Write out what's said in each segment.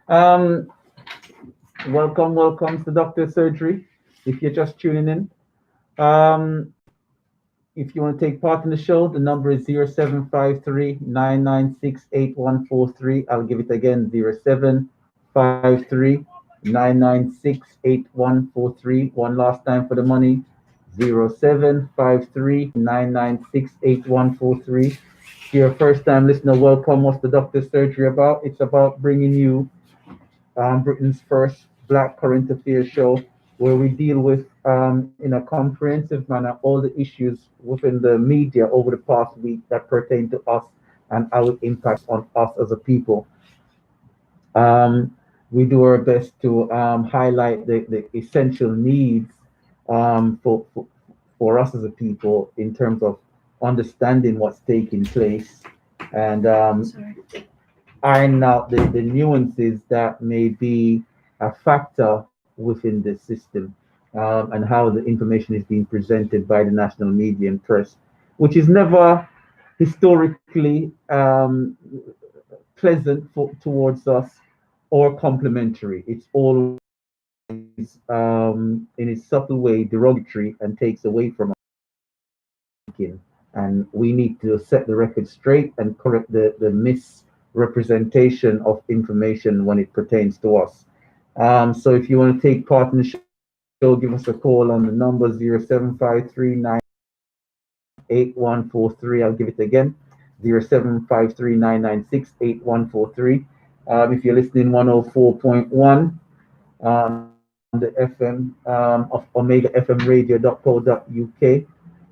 Um, welcome to Doctor Surgery. If you're just tuning in, um, if you want to take part in the show, the number is 0753 996 8143. I'll give it again 0753 996 8143. One last time for the money 0753 996 8143. If you're a first time listener, welcome. What's the Doctor Surgery about? It's about bringing you Britain's first Black current affairs show, where we deal with, in a comprehensive manner, all the issues within the media over the past week that pertain to us and how it impacts on us as a people. We do our best to highlight the essential needs for us as a people in terms of understanding what's taking place and iron out the nuances that may be a factor within the system, and how the information is being presented by the national media and press, which is never historically pleasant towards us or complimentary. It's always, in its subtle way, derogatory and takes away from our thinking. And we need to set the record straight and correct the misrepresentation of information when it pertains to us. So if you want to take part in the show, give us a call on the number 0753 996 8143. I'll give it again 0753 996 8143. If you're listening 104.1 on the FM of OmegaFMRadio.co.uk.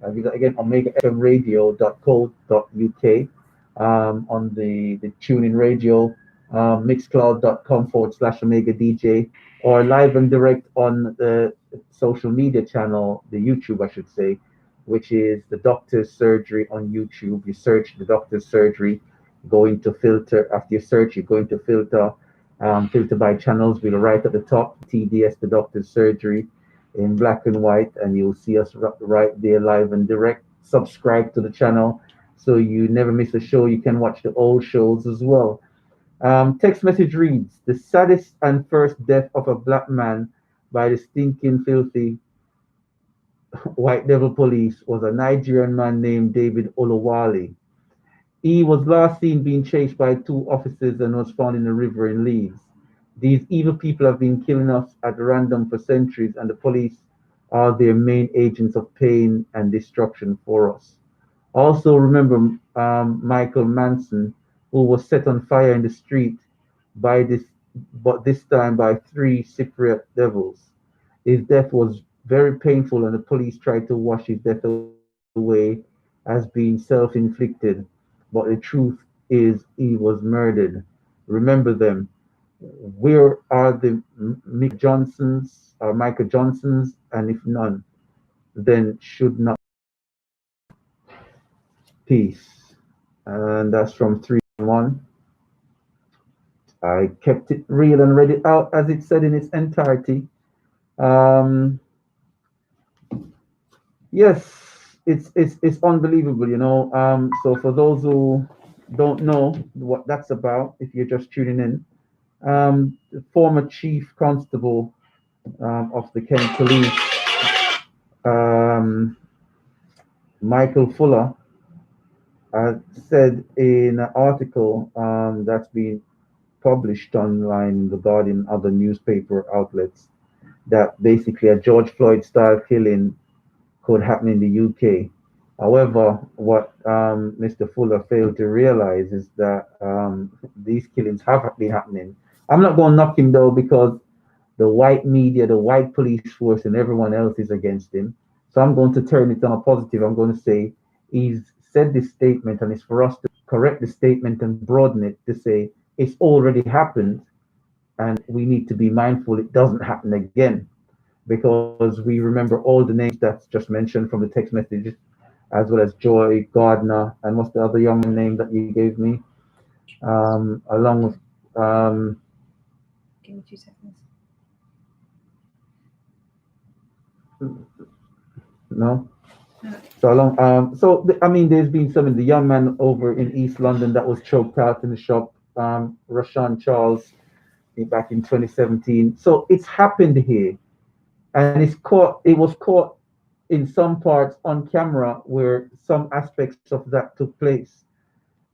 Again, OmegaFMRadio.co.uk, on the TuneIn Radio, Mixcloud.com/Omega DJ, or live and direct on the social media channel, the YouTube, I should say, which is the Doctor's Surgery on YouTube. You search the Doctor's Surgery, go into filter. After you search, you go into filter by channels. We'll right at the top, TDS, the Doctor's Surgery, in black and white, and you'll see us right there live and direct. Subscribe to the channel so you never miss a show. You can watch the old shows as well. Text message reads: the saddest and first death of a black man by the stinking, filthy white devil police was a Nigerian man named David Olowale. He was last seen being chased by two officers and was found in a river in Leeds. These evil people have been killing us at random for centuries, and the police are their main agents of pain and destruction for us. Also, remember Michael Manson, who was set on fire in the street by this, but this time by three Cypriot devils. His death was very painful, and the police tried to wash his death away as being self-inflicted. But the truth is, he was murdered. Remember them. Where are the Mick Johnsons or Michael Johnsons? And if none, then should not peace. And that's from 3-1. I kept it real and read it out as it said in its entirety. Um, yes, it's unbelievable, you know. So for those who don't know what that's about, if you're just tuning in, the former chief constable of the Kent Police, um, Michael Fuller, said in an article that's been published online in the Guardian and other newspaper outlets that basically a George Floyd style killing could happen in the UK. However, what Mr. Fuller failed to realize is that these killings have been happening. I'm not going to knock him though, because the white media, the white police force, and everyone else is against him. So I'm going to turn it on a positive. I'm going to say he's said this statement, and it's for us to correct the statement and broaden it to say it's already happened, and we need to be mindful it doesn't happen again, because we remember all the names that's just mentioned from the text messages, as well as Joy Gardner, and what's the other young name that you gave me, along with Give me 2 seconds. no. No. So along, I mean, there's been some of the young man over in East London that was choked out in the shop, Rashawn Charles, back in 2017. So it's happened here, and it was caught in some parts on camera where some aspects of that took place.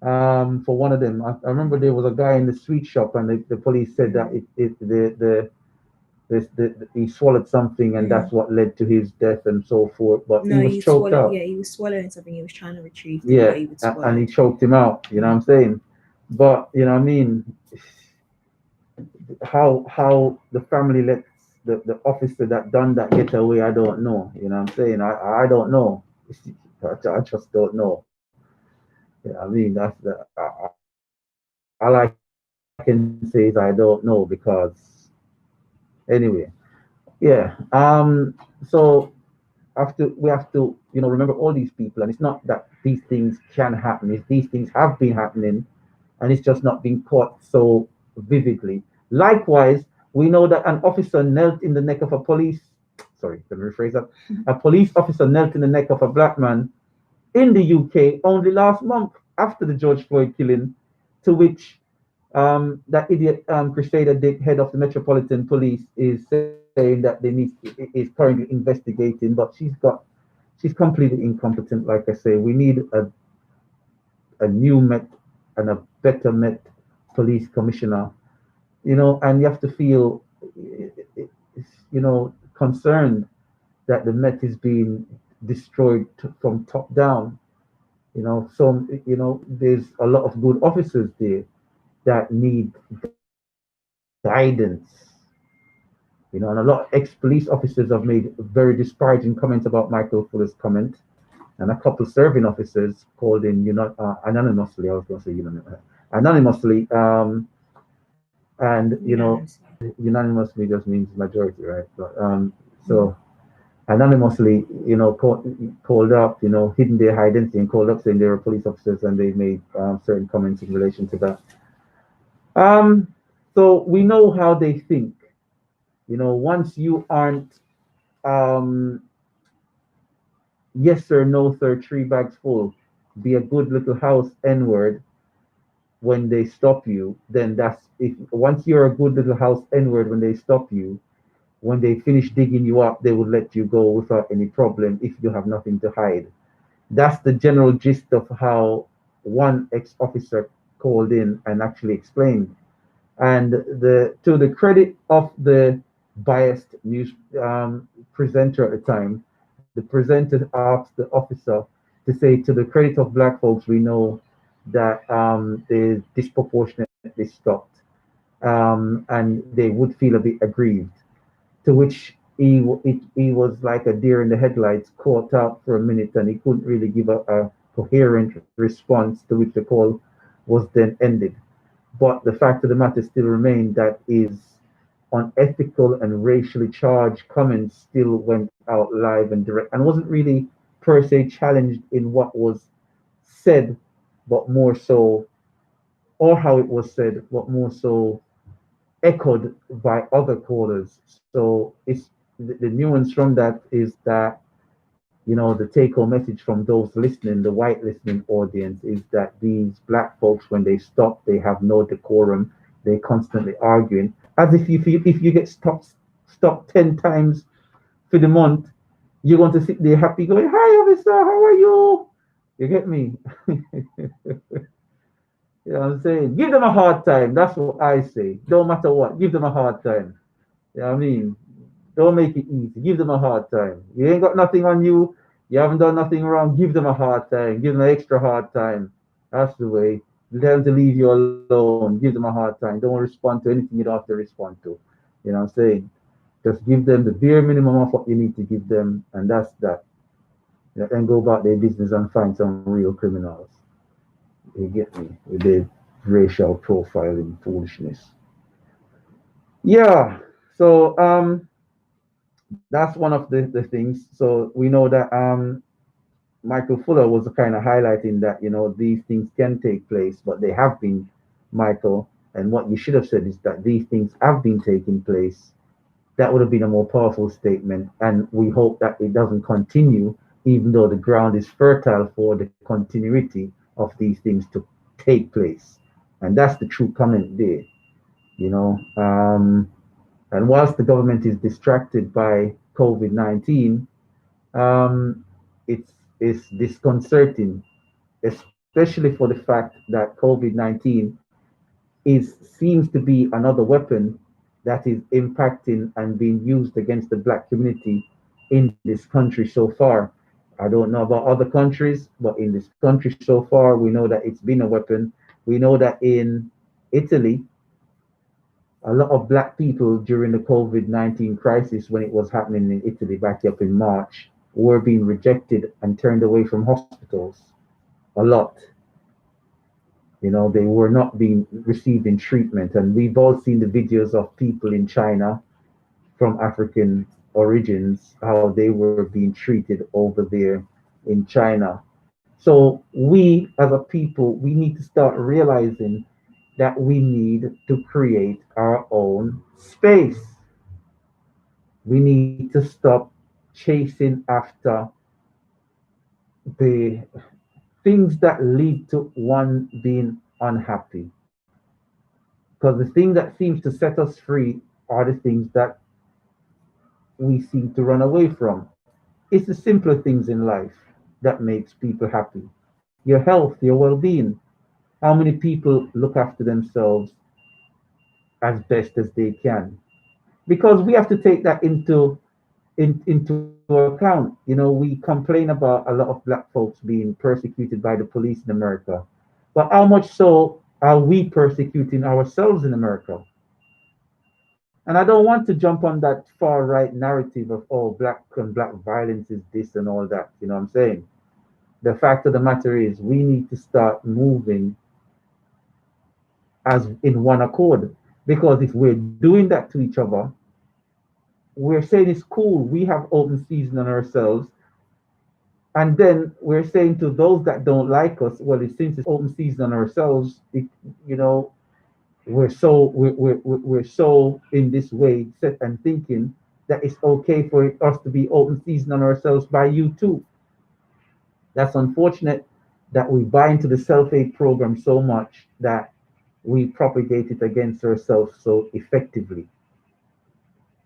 For one of them, I remember there was a guy in the sweet shop, and the police said that he swallowed something, and Mm. that's what led to his death and so forth. But he No, was he choked swallowed. out. Yeah, he was swallowing something. He was trying to retrieve things, but Yeah, he was and he swallowed. choked him out. You know what Mm. I'm saying? But you know what I mean? How the family lets the officer that done that get away, I don't know. You know what I'm saying? I don't know. I just don't know. Yeah, I mean all I can say is I don't know because anyway, yeah. So we have to remember all these people, and it's not that these things can happen. It's these things have been happening, and it's just not being caught so vividly. Likewise, we know that an officer knelt in the neck of a police. Sorry, let me rephrase that. A police officer knelt in the neck of a black man in the UK only last month after the George Floyd killing, to which that idiot Crusader Dick, head of the Metropolitan Police, is saying that is currently investigating, but she's completely incompetent. Like I say, we need a new Met and a better Met police commissioner, and you have to feel, concerned that the Met is being destroyed from top down. There's a lot of good officers there that need guidance. And a lot of ex-police officers have made very disparaging comments about Michael Fuller's comment, and a couple serving officers called in, anonymously. I was going to say anonymously, and Unanimously. unanimously just means majority, right? But so Mm. anonymously, called up, hidden their identity and called up saying they were police officers, and they made certain comments in relation to that. Um, so we know how they think. Once you aren't, um, yes sir, no sir, three bags full, be a good little house N word when they stop you, then that's if once you're a good little house N word when they stop you, when they finish digging you up, they will let you go without any problem if you have nothing to hide. That's the general gist of how one ex-officer called in and actually explained. And to the credit of the biased news presenter at the time, the presenter asked the officer to say, to the credit of black folks, we know that they disproportionately stopped, and they would feel a bit aggrieved. To which he was like a deer in the headlights, caught out for a minute, and he couldn't really give a coherent response, to which the call was then ended. But the fact of the matter still remained that his unethical and racially charged comments still went out live and direct, and wasn't really per se challenged in what was said, but more so, or how it was said, but more so echoed by other callers. So it's the nuance from that is that, the take home message from those listening, the white listening audience, is that these black folks, when they stop, they have no decorum. They constantly arguing, as if you get stopped 10 times for the month, you're going to sit there happy, going, "Hi, officer, how are you?" You get me? You know what I'm saying? Give them a hard time. That's what I say. Don't matter what. Give them a hard time. You know what I mean? Don't make it easy. Give them a hard time. You ain't got nothing on you. You haven't done nothing wrong. Give them a hard time. Give them an extra hard time. That's the way. Tell them to leave you alone. Give them a hard time. Don't respond to anything you don't have to respond to. You know what I'm saying? Just give them the bare minimum of what you need to give them, and that's that. And go about their business and find some real criminals. You get me? With their racial profiling foolishness. Yeah. So that's one of the things. So we know that Michael Fuller was kind of highlighting that these things can take place, but they have been, Michael. And what you should have said is that these things have been taking place. That would have been a more powerful statement, and we hope that it doesn't continue, even though the ground is fertile for the continuity of these things to take place. And that's the true comment there. you know. And whilst the government is distracted by COVID-19, um, it's disconcerting, especially for the fact that COVID-19 is seems to be another weapon that is impacting and being used against the black community in this country so far. I don't know about other countries, but in this country so far, we know that it's been a weapon. We know that in Italy, a lot of black people during the COVID-19 crisis, when it was happening in Italy back up in March, were being rejected and turned away from hospitals. A lot. They were not being receiving treatment. And we've all seen the videos of people in China from African origins, how they were being treated over there in China. So we as a people, we need to start realizing that we need to create our own space. We need to stop chasing after the things that lead to one being unhappy. Because the thing that seems to set us free are the things that we seem to run away from. It's the simpler things in life that makes people happy. Your health, your well-being. How many people look after themselves as best as they can? Because we have to take that into account. We complain about a lot of black folks being persecuted by the police in America, but how much so are we persecuting ourselves in America? And I don't want to jump on that far right narrative of, oh, black and black violence is this and all that. You know what I'm saying? The fact of the matter is, we need to start moving as in one accord. Because if we're doing that to each other, we're saying it's cool. We have open season on ourselves. And then we're saying to those that don't like us, well, since it's open season on ourselves, you know, we're so in this way set and thinking that it's okay for us to be open season on ourselves by you too. That's unfortunate that we buy into the self-aid program so much that we propagate it against ourselves so effectively.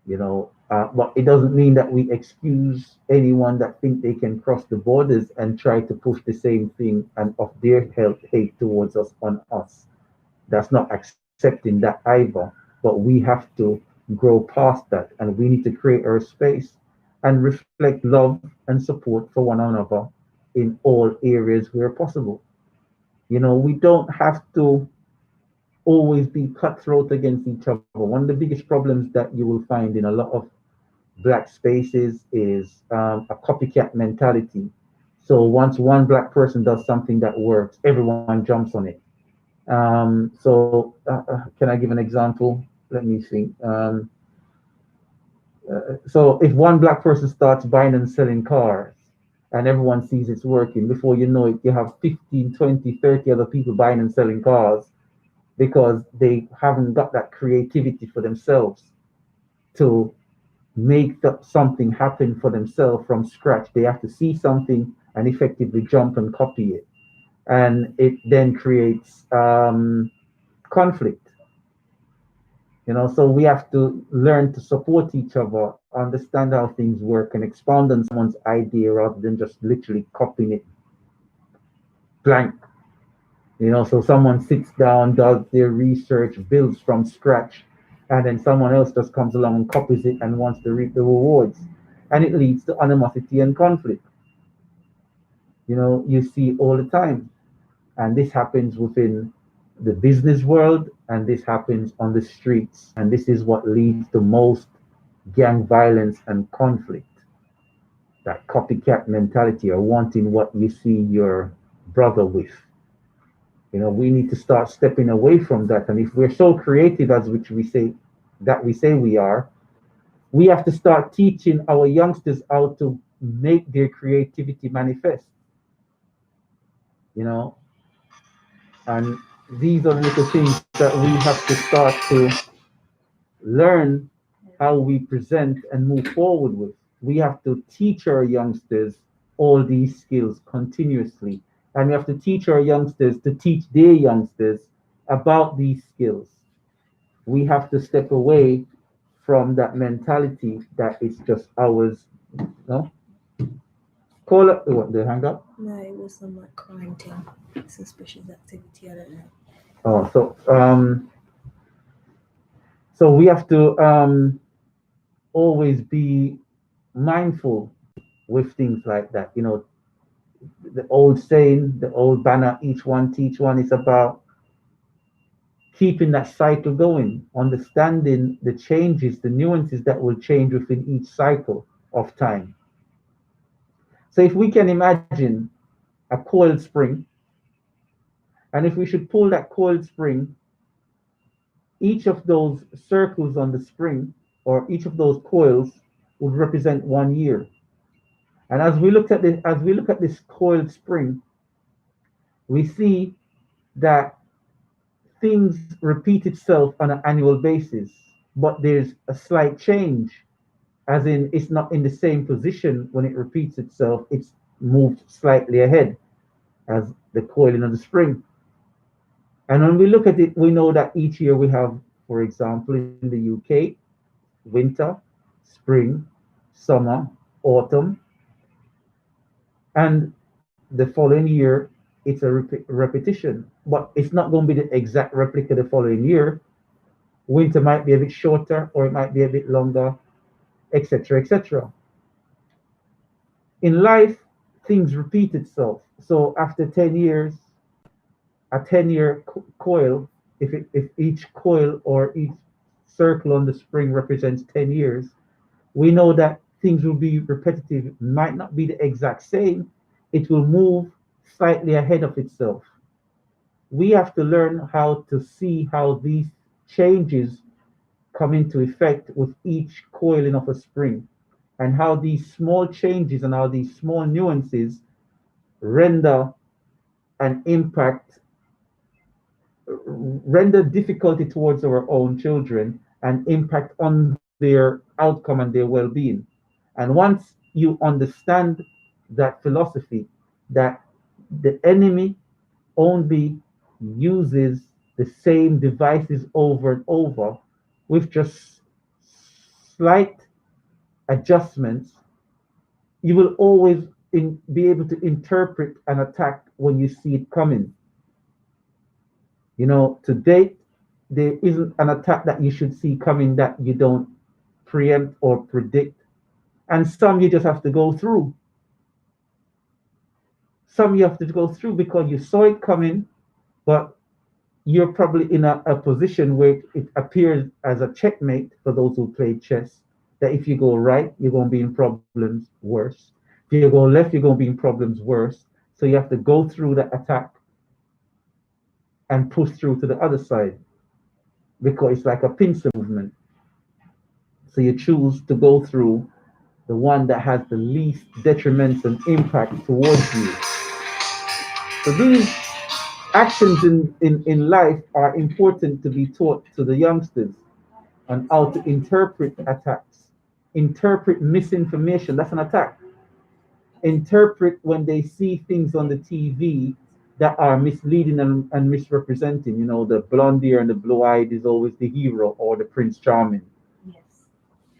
But it doesn't mean that we excuse anyone that think they can cross the borders and try to push the same thing and of their hate towards us on us. That's not accepting that either. But we have to grow past that, and we need to create our space and reflect love and support for one another in all areas where possible. We don't have to always be cutthroat against each other. One of the biggest problems that you will find in a lot of black spaces is a copycat mentality. So once one black person does something that works, everyone jumps on it. Can I give an example? Let me think. So if one black person starts buying and selling cars and everyone sees it's working, before you know it, you have 15, 20, 30 other people buying and selling cars because they haven't got that creativity for themselves to make something happen for themselves from scratch. They have to see something and effectively jump and copy it. And it then creates conflict. So we have to learn to support each other, understand how things work, and expand on someone's idea rather than just literally copying it blank. So someone sits down, does their research, builds from scratch, and then someone else just comes along and copies it and wants to reap the rewards. And it leads to animosity and conflict. You see all the time. And this happens within the business world, and this happens on the streets. And this is what leads to most gang violence and conflict. That copycat mentality, or wanting what you see your brother with. We need to start stepping away from that. And if we're so creative as which we say we are, we have to start teaching our youngsters how to make their creativity manifest. You know, and these are little things that we have to start to learn how we present and move forward with. We have to teach our youngsters all these skills continuously. And we have to teach our youngsters to teach their youngsters about these skills. We have to step away from that mentality that it's just ours. No, call up. What, the hang up? No, it was some like crime thing, suspicious activity. I don't know. Oh, so we have to always be mindful with things like that. You know, the old saying, the old banner, each one teach one, is about keeping that cycle going, understanding the changes, the nuances that will change within each cycle of time. So if we can imagine a coiled spring, and if we should pull that coiled spring, each of those circles on the spring or each of those coils would represent 1 year. And as we look at this coiled spring, we see that things repeat itself on an annual basis, but there's a slight change, as in it's not in the same position when it repeats itself, it's moved slightly ahead as the coiling of the spring. And when we look at it, we know that each year we have, for example, in the UK, winter, spring, summer, autumn, and the following year it's a repetition, but it's not going to be the exact replica the following year. Winter might be a bit shorter or it might be a bit longer, etc., etc. In life, things repeat itself. So after 10 years, a 10-year coil, if each coil or each circle on the spring represents 10 years, we know that things will be repetitive, might not be the exact same, it will move slightly ahead of itself. We have to learn how to see how these changes come into effect with each coiling of a spring, and how these small changes and how these small nuances render an impact, render difficulty towards our own children and impact on their outcome and their well-being. And once you understand that philosophy, that the enemy only uses the same devices over and over with just slight adjustments, you will always be able to interpret an attack when you see it coming. You know, to date, there isn't an attack that you should see coming that you don't preempt or predict. And some you just have to go through. Some you have to go through because you saw it coming, but you're probably in a position where it appears as a checkmate for those who play chess. That if you go right, you're going to be in problems worse. If you go left, you're going to be in problems worse. So you have to go through the attack and push through to the other side because it's like a pincer movement. So you choose to go through the one that has the least detriment and impact towards you. So these actions in life are important to be taught to the youngsters on how to interpret attacks, interpret misinformation. That's an attack. Interpret when they see things on the TV that are misleading and misrepresenting. You know, the blonde hair and the blue eyed is always the hero or the Prince Charming. Yes.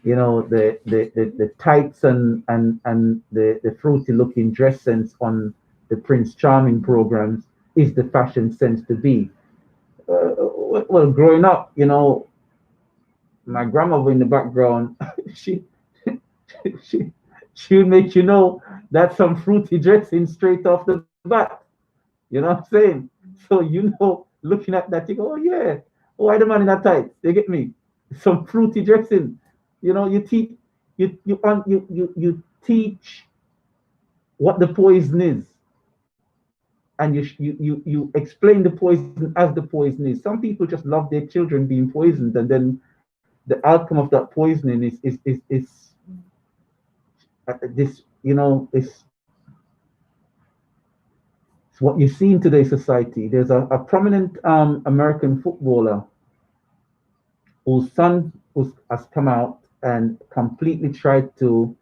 You know, the tights and the fruity looking dress sense on the Prince Charming programs is the fashion sense to be. Well, growing up, you know, my grandmother in the background, she she she would make you know that's some fruity dressing straight off the bat. You know what I'm saying? So you know, looking at that, you go, oh yeah, why the man in that tight? You get me? Some fruity dressing. You know, you teach what the poison is, and you explain the poison as the poison is. Some people just love their children being poisoned, and then the outcome of that poisoning is this. You know, it's what you see in today's society. There's a prominent American footballer whose son has come out and completely tried to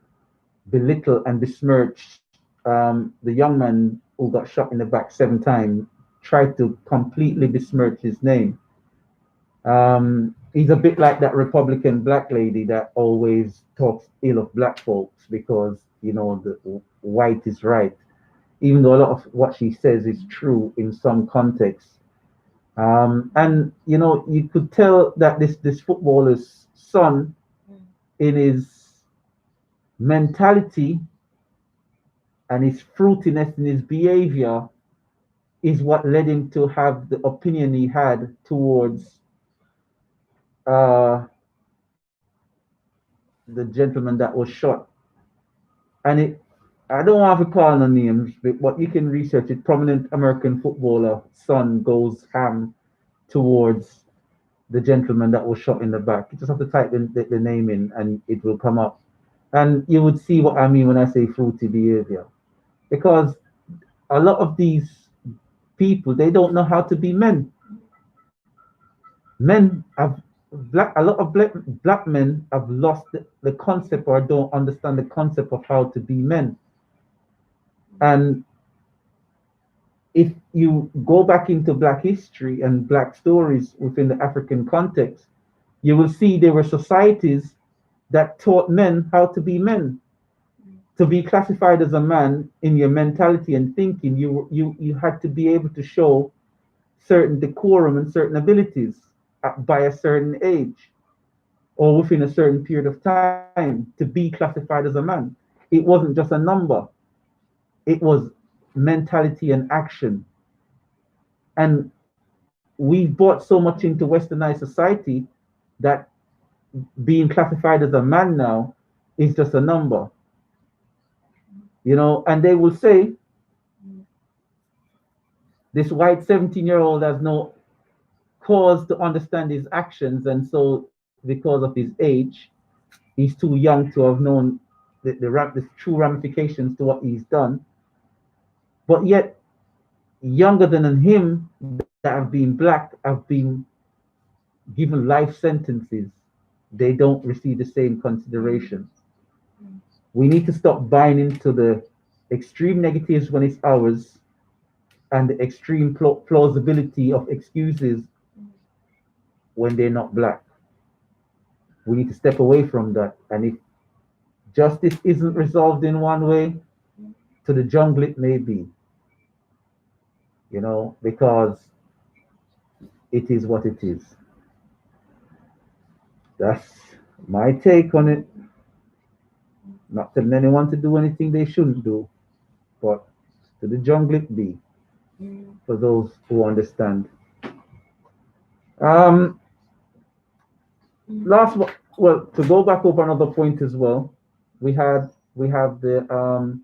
belittle and besmirch the young man who got shot in the back 7 times, tried to completely besmirch his name. he's a bit like that Republican black lady that always talks ill of black folks because the white is right, even though a lot of what she says is true in some contexts. And you could tell that this footballer's son, Mm. in his mentality and his fruitiness in his behavior, is what led him to have the opinion he had towards uh, the gentleman that was shot. And I don't want to call no names, but you can research it. Prominent American footballer son goes ham towards the gentleman that was shot in the back. You just have to type in the name in, and it will come up, and you would see what I mean when I say fruity behavior. Because a lot of these people, they don't know how to be men. Men have a lot of black men have lost the concept, or don't understand the concept of how to be men. And if you go back into black history and black stories within the African context, you will see there were societies that taught men how to be men. To be classified as a man in your mentality and thinking, you had to be able to show certain decorum and certain abilities by a certain age or within a certain period of time to be classified as a man. It wasn't just a number, it was mentality and action. And we've brought so much into westernized society that being classified as a man now is just a number, and they will say this white 17-year-old has no cause to understand his actions, and so because of his age, he's too young to have known the true ramifications to what he's done. But yet, younger than him that have been black have been given life sentences. They don't receive the same consideration. We need to stop buying into the extreme negatives when it's ours and the extreme plausibility of excuses when they're not black. We need to step away from that. And if justice isn't resolved in one way, to the jungle it may be, because it is what it is. That's my take on it. Not telling anyone to do anything they shouldn't do, but to the jungle it be, Mm. for those who understand. Um, Mm. last well, to go back over another point as well, we have the Mm.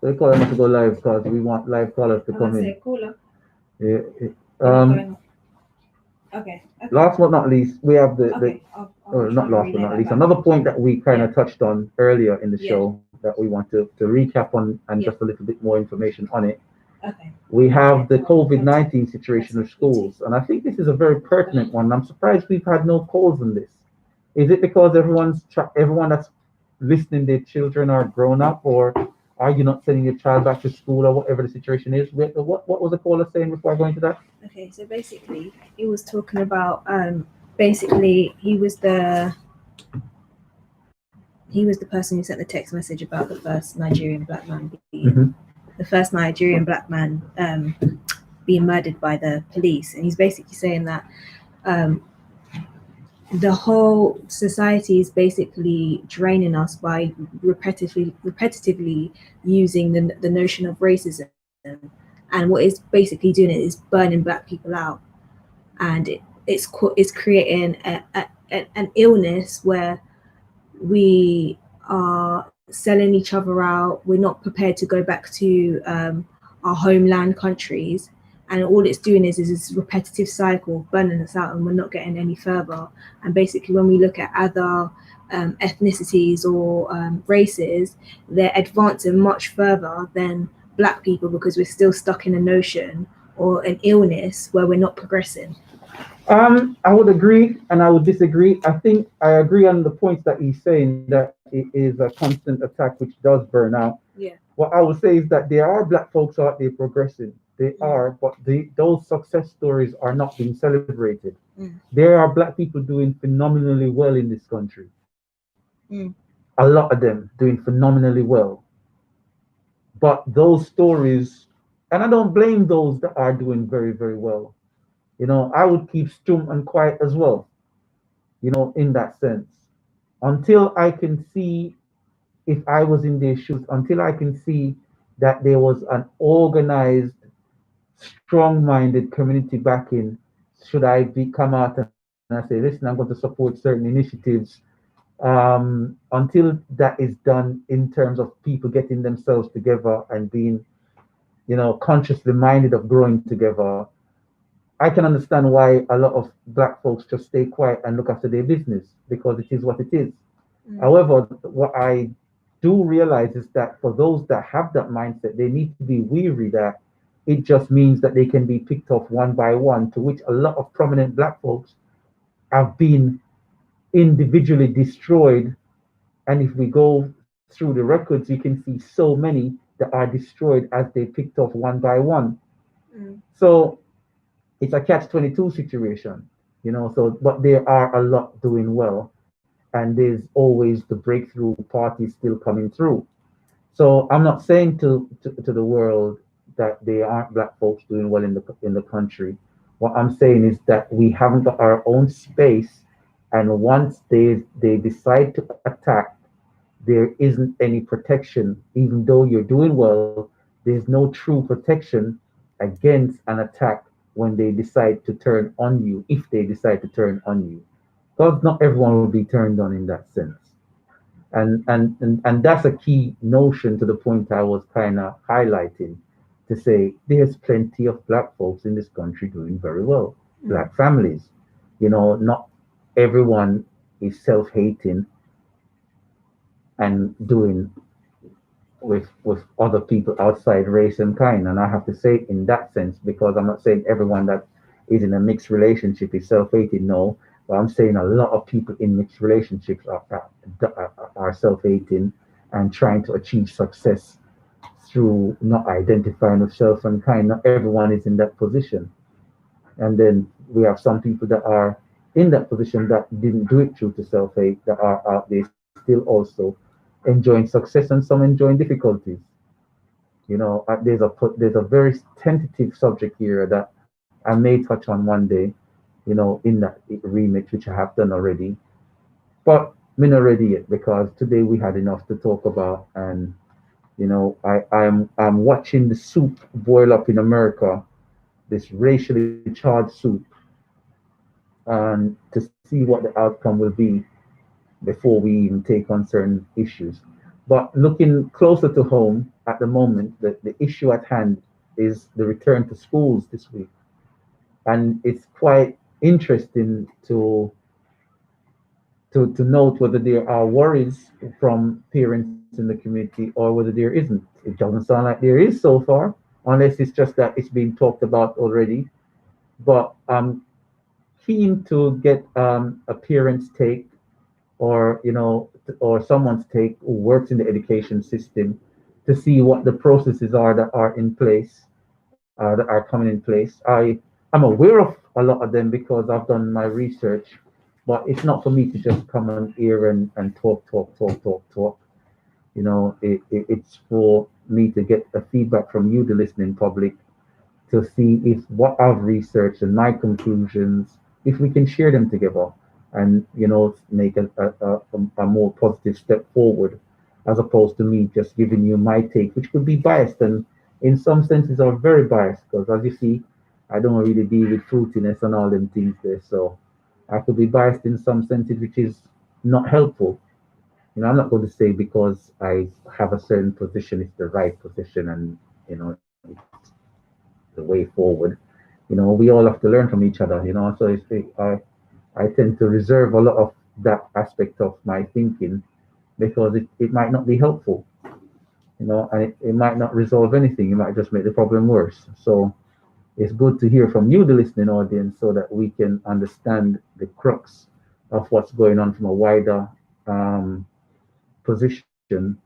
they call them to go live because we want live callers to Oh, I come in. say caller. Yeah, They're not um, going on. Okay. Okay. last but not least, we have the Okay. I'll try not and last but relay not that least, back. another point that we kind Yeah. of touched on earlier in the Yeah. show that we want to recap on and Yeah. just a little bit more information on it. Okay. We have Okay. the Well, COVID-19 situation of schools, and I think this is a very pertinent one. I'm surprised we've had no calls on this. Is it because everyone that's listening, their children are grown up, or are you not sending your child back to school, or whatever the situation is? What was the caller saying before I go into that? Okay. So basically, he was talking about basically he was the person who sent the text message about the first Nigerian black man Mm-hmm. being murdered by the police, and he's basically saying that um, the whole society is basically draining us by repetitively using the notion of racism, and what it's basically doing is burning black people out, and it's creating an illness where we are selling each other out. We're not prepared to go back to our homeland countries, and all it's doing is this repetitive cycle of burning us out, and we're not getting any further. And basically, when we look at other ethnicities or races, they're advancing much further than black people because we're still stuck in a notion or an illness where we're not progressing. I would agree and I would disagree. I think I agree on the points that he's saying that it is a constant attack which does burn out. Yeah. What I would say is that there are black folks out there progressing. They Mm, are, but those success stories are not being celebrated. mm, There are black people doing phenomenally well in this country. mm, A lot of them doing phenomenally well. But those stories, and I don't blame those that are doing very, very well. I would keep stum and quiet as well, in that sense. Until I can see, if I was in their shoes, until I can see that there was an organized, strong minded community backing, should I come out and I say, listen, I'm going to support certain initiatives, until that is done in terms of people getting themselves together and being, consciously minded of growing together, I can understand why a lot of black folks just stay quiet and look after their business because it is what it is. mm, However, what I do realize is that for those that have that mindset, they need to be weary that it just means that they can be picked off one by one, to which a lot of prominent black folks have been individually destroyed. And if we go through the records, you can see so many that are destroyed as they picked off one by one. mm, So it's a catch-22 situation, so but there are a lot doing well, and there's always the breakthrough parties still coming through. So I'm not saying to the world that there aren't black folks doing well in the country. What I'm saying is that we haven't got our own space, and once they decide to attack, there isn't any protection. Even though you're doing well, there's no true protection against an attack when they decide to turn on you, if they decide to turn on you. Because not everyone will be turned on in that sense. And that's a key notion to the point I was kind of highlighting, to say there's plenty of black folks in this country doing very well, mm, black families. Not everyone is self-hating and doing with other people outside race and kind. And I have to say in that sense, because I'm not saying everyone that is in a mixed relationship is self-hating, no, but I'm saying a lot of people in mixed relationships are self-hating and trying to achieve success through not identifying with self and kind. Not everyone is in that position. And then we have some people that are in that position that didn't do it through to self-hate, that are out there still also enjoying success, and some enjoying difficulties. There's a very tentative subject here that I may touch on one day, in that remit, which I have done already. But we're not ready yet, because today we had enough to talk about, and I'm watching the soup boil up in America, this racially charged soup, and to see what the outcome will be before we even take on certain issues. But looking closer to home at the moment, the issue at hand is the return to schools this week. And it's quite interesting to note whether there are worries from parents in the community or whether there isn't. It doesn't sound like there is so far, unless it's just that it's been talked about already. But I'm keen to get a parent's take, or or someone's take who works in the education system, to see what the processes are that are in place, that are coming in place. I'm aware of a lot of them because I've done my research, but it's not for me to just come on here and talk. It's for me to get a feedback from you, the listening public, to see if what I've researched and my conclusions, if we can share them together and make a more positive step forward, as opposed to me just giving you my take, which could be biased and in some senses are very biased, because as you see, I don't really deal with fruitiness and all them things there. So I could be biased in some senses, which is not helpful. I'm not going to say because I have a certain position, it's the right position, and it's the way forward. We all have to learn from each other. So I tend to reserve a lot of that aspect of my thinking, because it might not be helpful. And it might not resolve anything. It might just make the problem worse. So it's good to hear from you, the listening audience, so that we can understand the crux of what's going on from a wider um, position,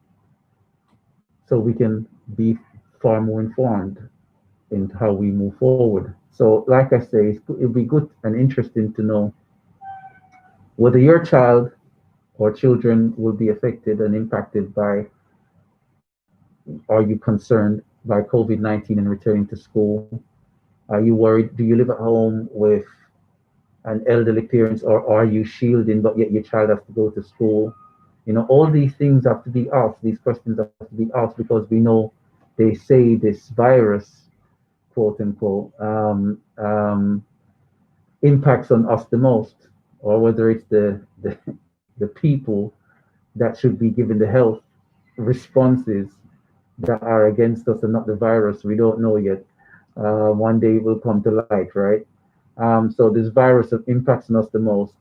so we can be far more informed in how we move forward. So, like I say, it'll be good and interesting to know whether your child or children will be affected and impacted by, are you concerned by COVID 19 and returning to school? Are you worried? Do you live at home with an elderly parent, or are you shielding but yet your child has to go to school? All these things have to be asked, these questions have to be asked, because we know they say this virus, quote unquote, impacts on us the most, or whether it's the people that should be given the health responses that are against us and not the virus. We don't know yet. One day it will come to light, right? So this virus impacts on us the most.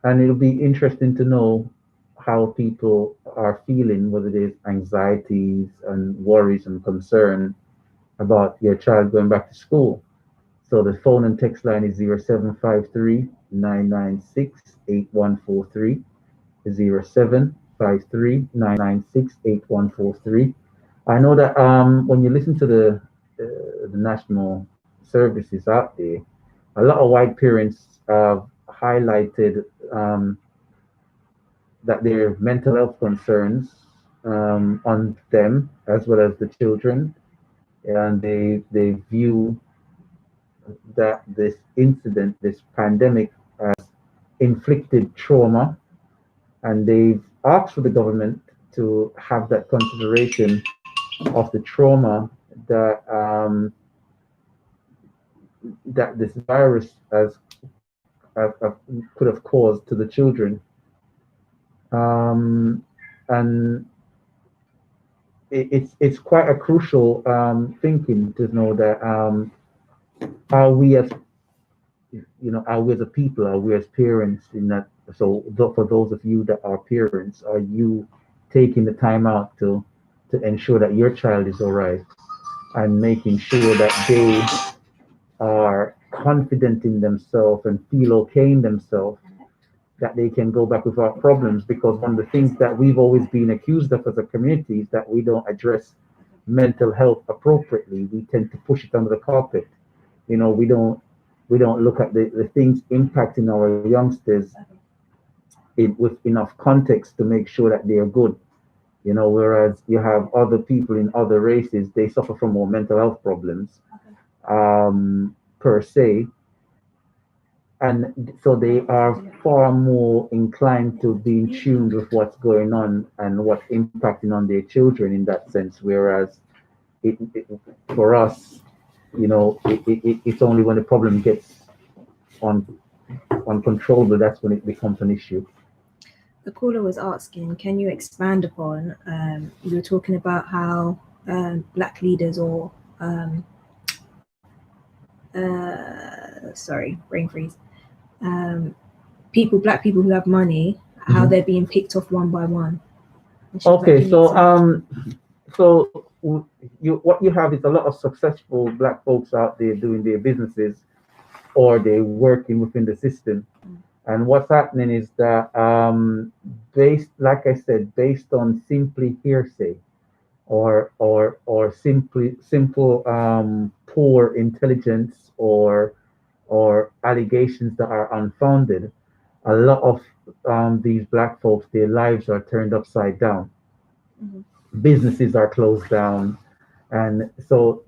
And it'll be interesting to know how people are feeling, whether there's anxieties and worries and concern about your child going back to school. So the phone and text line is 0753-996-8143, 0753-996-8143. I know that when you listen to the national services out there, a lot of white parents have highlighted that their mental health concerns on them as well as the children, and they view that this incident, this pandemic, inflicted trauma, and they've asked for the government to have that consideration of the trauma that that this virus could have caused to the children, and it's quite a crucial thinking to know that are we as are we as a people, are we as parents in that? So for those of you that are parents, are you taking the time out to ensure that your child is all right, and making sure that they are confident in themselves and feel okay in themselves, that they can go back without problems? Because one of the things that we've always been accused of as a community is that we don't address mental health appropriately. We tend to push it under the carpet. We don't look at the things impacting our youngsters with enough context to make sure that they are good. Whereas you have other people in other races, they suffer from more mental health problems, per se, and so they are far more inclined to be in tune with what's going on and what's impacting on their children in that sense. Whereas for us, it's only when the problem gets on uncontrollable, that's when it becomes an issue. The caller was asking, can you expand upon, you were talking about how black leaders or sorry, brain freeze, black people who have money, how they're being picked off one by one. Okay, so what you have is a lot of successful black folks out there doing their businesses, or they're working within the system. And what's happening is that, like I said, based on simply hearsay, or simple poor intelligence, or allegations that are unfounded, a lot of these black folks, their lives are turned upside down. Businesses are closed down, and so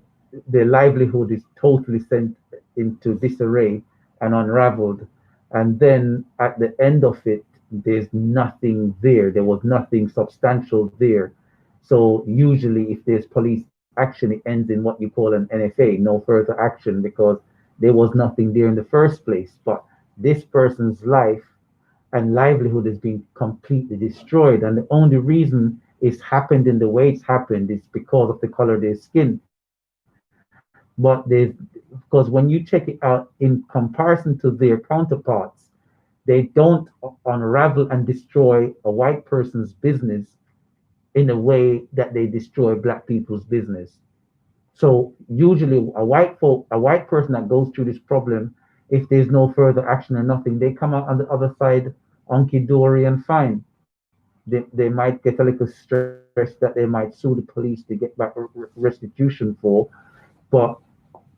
their livelihood is totally sent into disarray and unraveled. And then at the end of it, there's nothing there. There was nothing substantial there. So usually, if there's police action, it ends in what you call an NFA, no further action, because there was nothing there in the first place. But this person's life and livelihood has been completely destroyed, and the only reason it's happened in the way it's happened is because of the color of their skin. But because when you check it out in comparison to their counterparts, they don't unravel and destroy a white person's business in a way that they destroy black people's business. So usually a white person that goes through this problem, if there's no further action or nothing, they come out on the other side hunky dory and fine. they might get a little stressed that they might sue the police to get back restitution for. But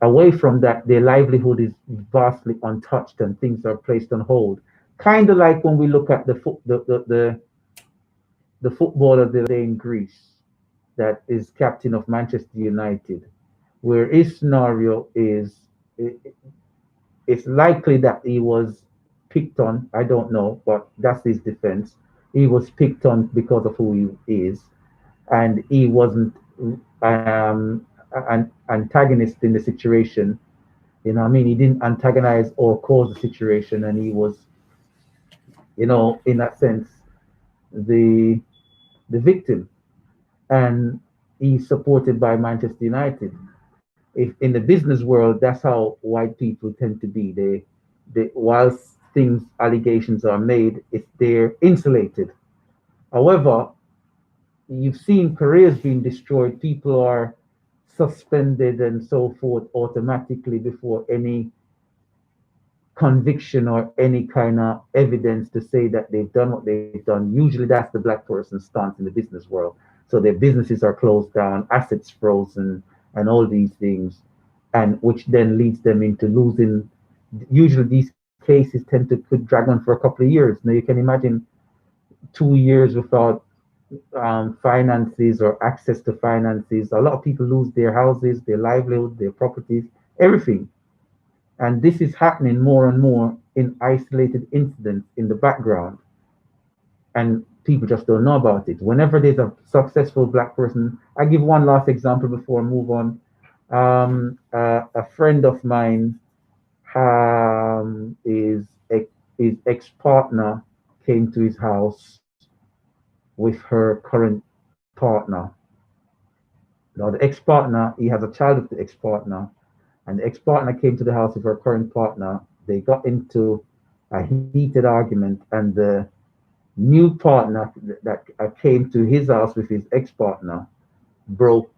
away from that, their livelihood is vastly untouched and things are placed on hold. Kind of like when we look at the footballer there in Greece that is captain of Manchester United, where his scenario is it's likely that he was picked on. I don't know, but that's his defense. He was picked on because of who he is, and he wasn't an antagonist in the situation. You know, what I mean, he didn't antagonize or cause the situation, and he was, in that sense, the the victim, and he's supported by Manchester United. If in the business world, that's how white people tend to be. Whilst things allegations are made, if they're insulated. However, you've seen careers being destroyed. People are suspended and so forth automatically before any conviction or any kind of evidence to say that they've done what they've done. Usually that's the black person's stance in the business world. So their businesses are closed down, assets frozen, and all these things, and which then leads them into losing. Usually these cases tend to could drag on for a couple of years. Now you can imagine 2 years without finances or access to finances. A lot of people lose their houses, their livelihood, their properties, everything. And this is happening more and more in isolated incidents in the background. And people just don't know about it. Whenever there's a successful black person, I give one last example before I move on. A friend of mine, his ex partner came to his house with her current partner. Now, the ex partner, he has a child with the ex partner, and the ex partner came to the house with her current partner. They got into a heated argument, and the new partner that came to his house with his ex partner broke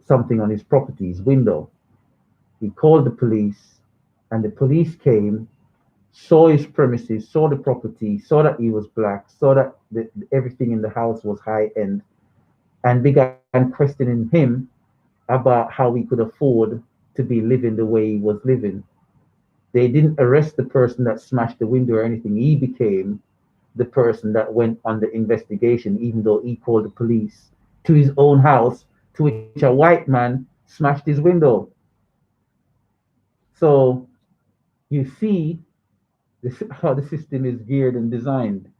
something on his property, his window. He called the police, and the police came, saw his premises, saw the property, saw that he was black, saw that everything in the house was high end, and began questioning him about how he could afford to be living the way he was living. They didn't arrest the person that smashed the window or anything. He became the person that went on the investigation, even though he called the police to his own house, to which a white man smashed his window. So you see how the system is geared and designed,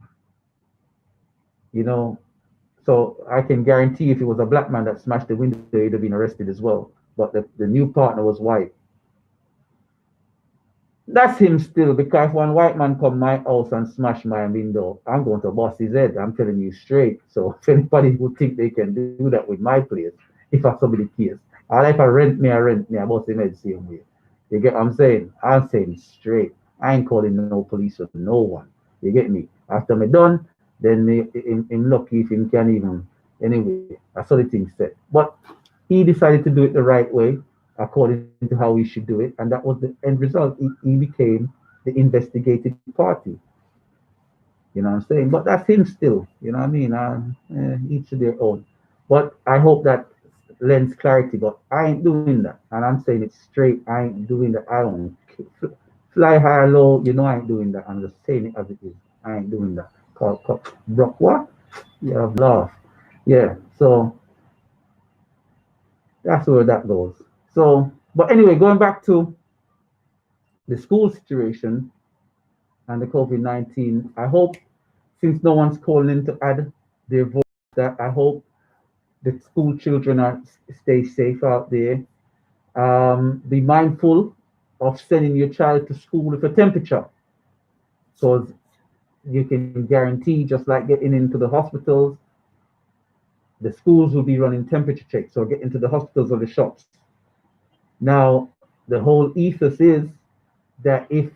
you know. So I can guarantee if it was a black man that smashed the window, he'd have been arrested as well. But the new partner was white. That's him still, because if one white man come my house and smash my window, I'm going to bust his head. I'm telling you straight. So if anybody would think they can do that with my place, if I somebody case, or if I rent me, I bust him head same way. You get what I'm saying? I'm saying straight. I ain't calling no police or no one. You get me? After me done, then him lucky if him can even. Anyway, I saw the thing said. But he decided to do it the right way, according to how we should do it, and that was the end result. He became the investigated party. You know what I'm saying? But that's him still. You know what I mean? Each to their own. But I hope that lends clarity. But I ain't doing that, and I'm saying it straight. I ain't doing that. I don't fly high or low. You know I ain't doing that. I'm just saying it as it is. I ain't doing that. Brock what? Yeah, I've laughed. Yeah. So that's where that goes. So, but anyway, going back to the school situation and the COVID 19, I hope, since no one's calling in to add their voice, that I hope the school children are stay safe out there. Be mindful of sending your child to school with a temperature, so you can guarantee, just like getting into the hospitals, the schools will be running temperature checks, or get into the hospitals or the shops. Now, the whole ethos is that if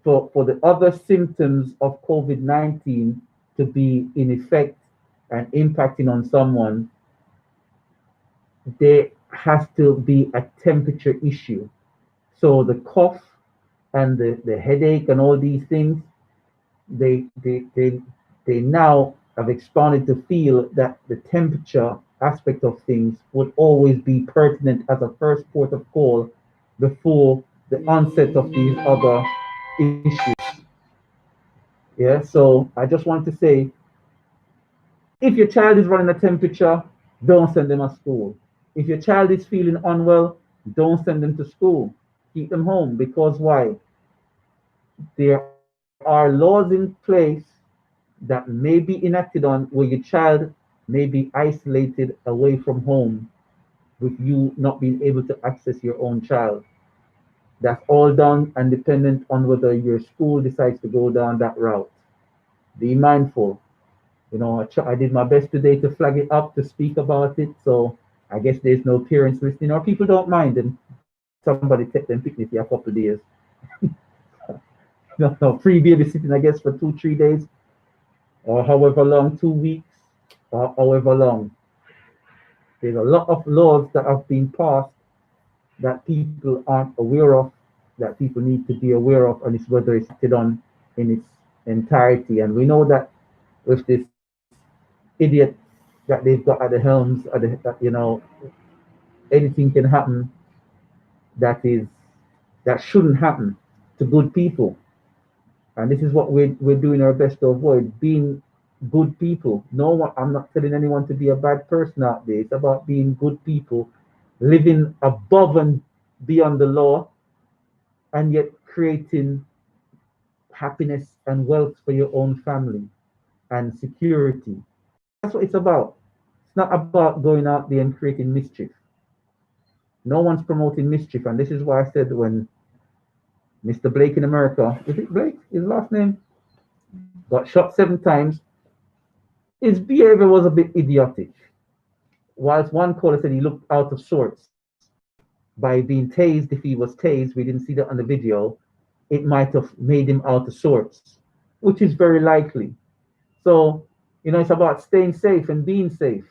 for the other symptoms of COVID 19 to be in effect and impacting on someone, there has to be a temperature issue. So the cough and the headache and all these things, they they they they now I've expanded to feel that the temperature aspect of things would always be pertinent as a first port of call before the onset of these other issues. Yeah, so I just want to say, if your child is running a temperature, don't send them to school. If your child is feeling unwell, don't send them to school. Keep them home, because why? There are laws in place that may be enacted on where your child may be isolated away from home with you not being able to access your own child. That's all done and dependent on whether your school decides to go down that route. Be mindful. I did my best today to flag it up, to speak about it. So I guess there's no parents listening, or people don't mind, and somebody take them picnic for a couple of days. No, free babysitting, I guess, for 2, 3 days, or however long, 2 weeks, or however long. There's a lot of laws that have been passed that people aren't aware of, that people need to be aware of, and it's whether it's acted on in its entirety. And we know that with this idiot that they've got at the helms, that, anything can happen that is that shouldn't happen to good people. And this is what we're doing our best to avoid, being good people. No one, I'm not telling anyone to be a bad person out there. It's about being good people, living above and beyond the law, and yet creating happiness and wealth for your own family and security. That's what it's about. It's not about going out there and creating mischief. No one's promoting mischief. And this is why I said, when Mr. Blake in America, is it Blake? His last name? Got shot 7 times. His behavior was a bit idiotic. Whilst one caller said he looked out of sorts by being tased, if he was tased, we didn't see that on the video, it might have made him out of sorts, which is very likely. So, it's about staying safe and being safe,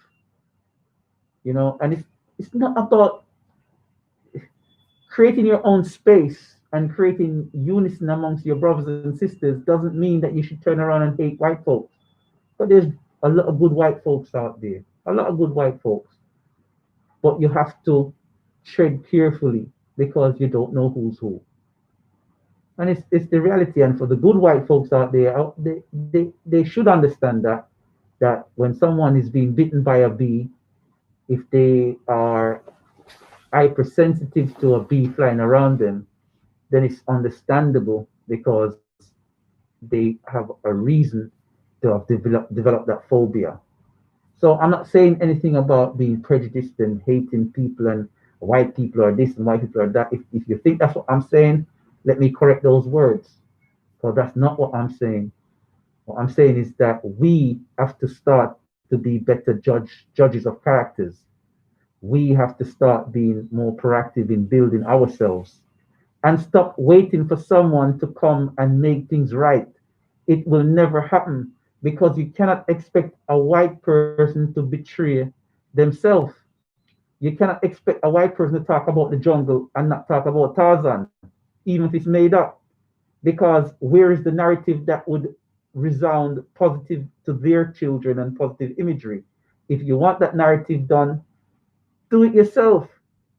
and it's not about creating your own space and creating unison amongst your brothers and sisters. Doesn't mean that you should turn around and hate white folks. But there's a lot of good white folks out there, a lot of good white folks. But you have to tread carefully, because you don't know who's who. And it's the reality. And for the good white folks out there, they should understand that when someone is being bitten by a bee, if they are hypersensitive to a bee flying around them, then it's understandable, because they have a reason to have developed that phobia. So I'm not saying anything about being prejudiced and hating people and white people are this and white people are that. If you think that's what I'm saying, let me correct those words. So that's not what I'm saying. What I'm saying is that we have to start to be better judges of characters. We have to start being more proactive in building ourselves, and stop waiting for someone to come and make things right. It will never happen, because you cannot expect a white person to betray themselves. You cannot expect a white person to talk about the jungle and not talk about Tarzan, even if it's made up. Because where is the narrative that would resound positive to their children and positive imagery? If you want that narrative done, do it yourself.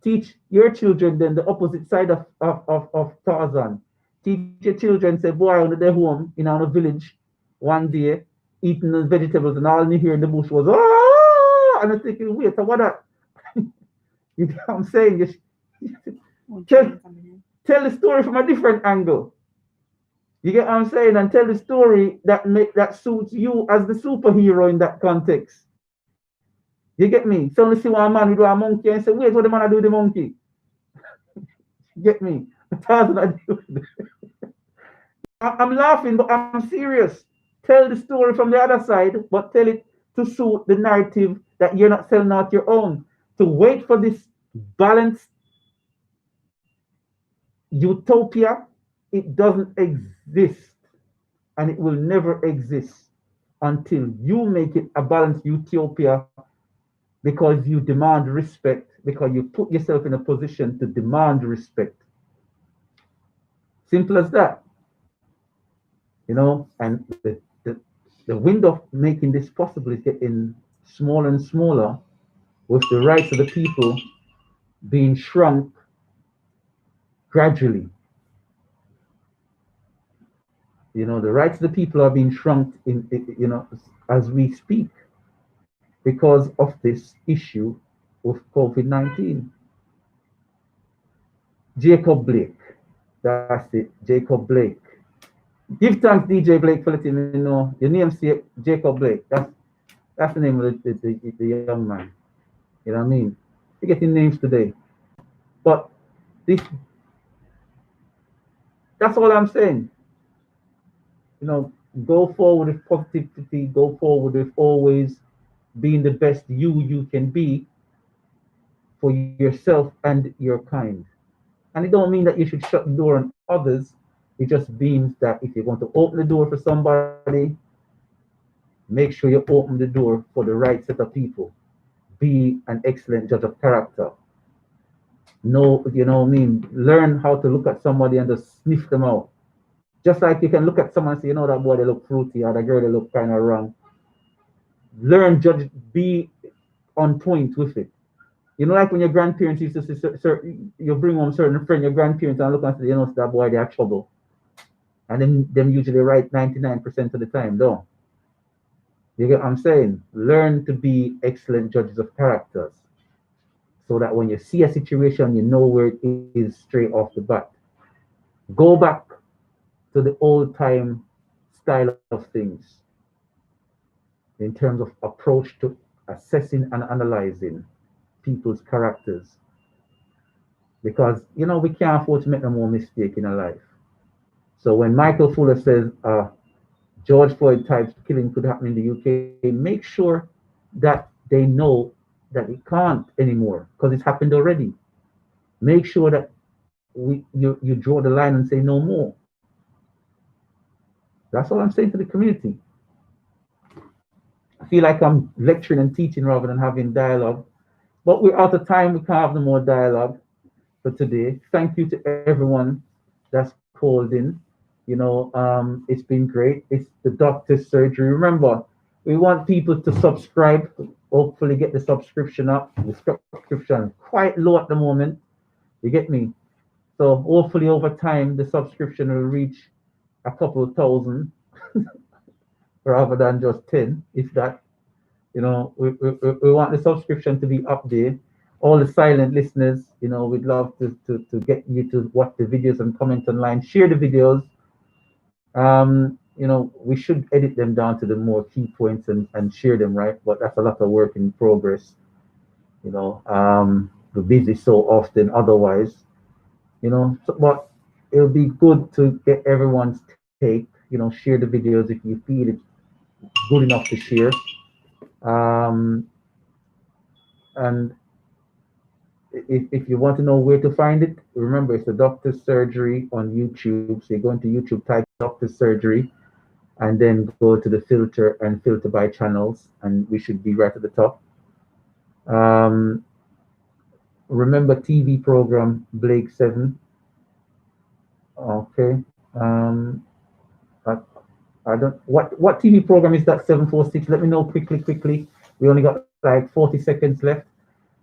Teach your children then the opposite side of Tarzan. Teach your children, say, boy, on their home in our village one day, eating the vegetables, and all you hear in the bush was, oh, and I'm thinking, wait, what that? You know what I'm saying? Tell, tell the story from a different angle. You get what I'm saying? And tell the story that suits you as the superhero in that context. You get me? Suddenly see one man with a monkey and say, wait, what the man I do with the monkey? You get me? I'm laughing, but I'm serious. Tell the story from the other side, but tell it to suit the narrative that you're not selling out your own. To wait for this balanced utopia, it doesn't exist, and it will never exist until you make it a balanced utopia, because you demand respect, because you put yourself in a position to demand respect. Simple as that. And the window of making this possible is getting smaller and smaller, with the rights of the people being shrunk gradually. You know, the rights of the people are being shrunk as we speak because of this issue with COVID-19. Jacob Blake, that's it, Jacob Blake. Give thanks, DJ Blake, for letting me know. Your name say Jacob Blake. That's the name of the young man. You know what I mean? You're getting names today. But this that's all I'm saying. You know, go forward with positivity, go forward with always being the best you can be for yourself and your kind. And it don't mean that you should shut the door on others. It just means that if you want to open the door for somebody, make sure you open the door for the right set of people. Be an excellent judge of character. Know, you know what I mean? Learn how to look at somebody and just sniff them out. Just like you can look at someone and say, you know, that boy, they look fruity, or that girl, they look kind of wrong. Learn, judge, be on point with it. You know, like when your grandparents used to say, you bring home certain friend, your grandparents, and look and say, you know, that boy, they have trouble. And then them usually right 99% of the time, don't. You get what I'm saying? Learn to be excellent judges of characters so that when you see a situation, you know where it is straight off the bat. Go back to the old time style of things in terms of approach to assessing and analyzing people's characters. Because, you know, we can't afford to make no more mistake in our life. So when Michael Fuller says George Floyd type killing could happen in the UK, make sure that they know that it can't anymore because it's happened already. Make sure that you draw the line and say no more. That's all I'm saying to the community. I feel like I'm lecturing and teaching rather than having dialogue. But we're out of time. We can't have no more dialogue for today. Thank you to everyone that's called in. You know, it's been great. It's the doctor's surgery. Remember, we want people to subscribe. Hopefully, get the subscription up. The subscription quite low at the moment. You get me? So hopefully, over time, the subscription will reach a couple of thousand rather than just 10, if that. You know, we want the subscription to be up there. All the silent listeners, you know, we'd love to get you to watch the videos and comment online, share the videos. You know, we should edit them down to the more key points and share them, right? But that's a lot of work in progress. You know, we're busy so often otherwise, you know, but it'll be good to get everyone's take, you know, share the videos if you feel it's good enough to share. Um, and if you want to know where to find it, remember it's the Doctor's Surgery on YouTube. So you go into YouTube, type Doctor's Surgery, and then go to the filter and filter by channels, and we should be right at the top. Um, remember TV program Blake 7. Okay. I, I don't what TV program is that 746? Let me know quickly. We only got like 40 seconds left.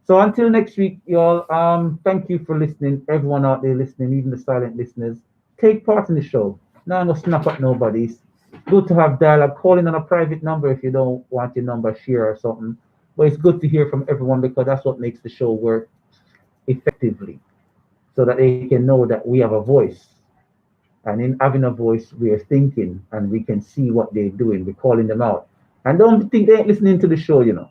So until next week, y'all, thank you for listening, everyone out there listening, even the silent listeners. Take part in the show. No snap at nobody's. Good to have dialogue. Call in on a private number if you don't want your number share or something. But it's good to hear from everyone because that's what makes the show work effectively. So that they can know that we have a voice. And in having a voice, we are thinking and we can see what they're doing. We're calling them out. And don't think they ain't listening to the show, you know.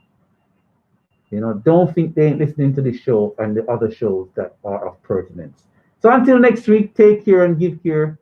You know, don't think they ain't listening to this show and the other shows that are of pertinence. So until next week, take care and give care.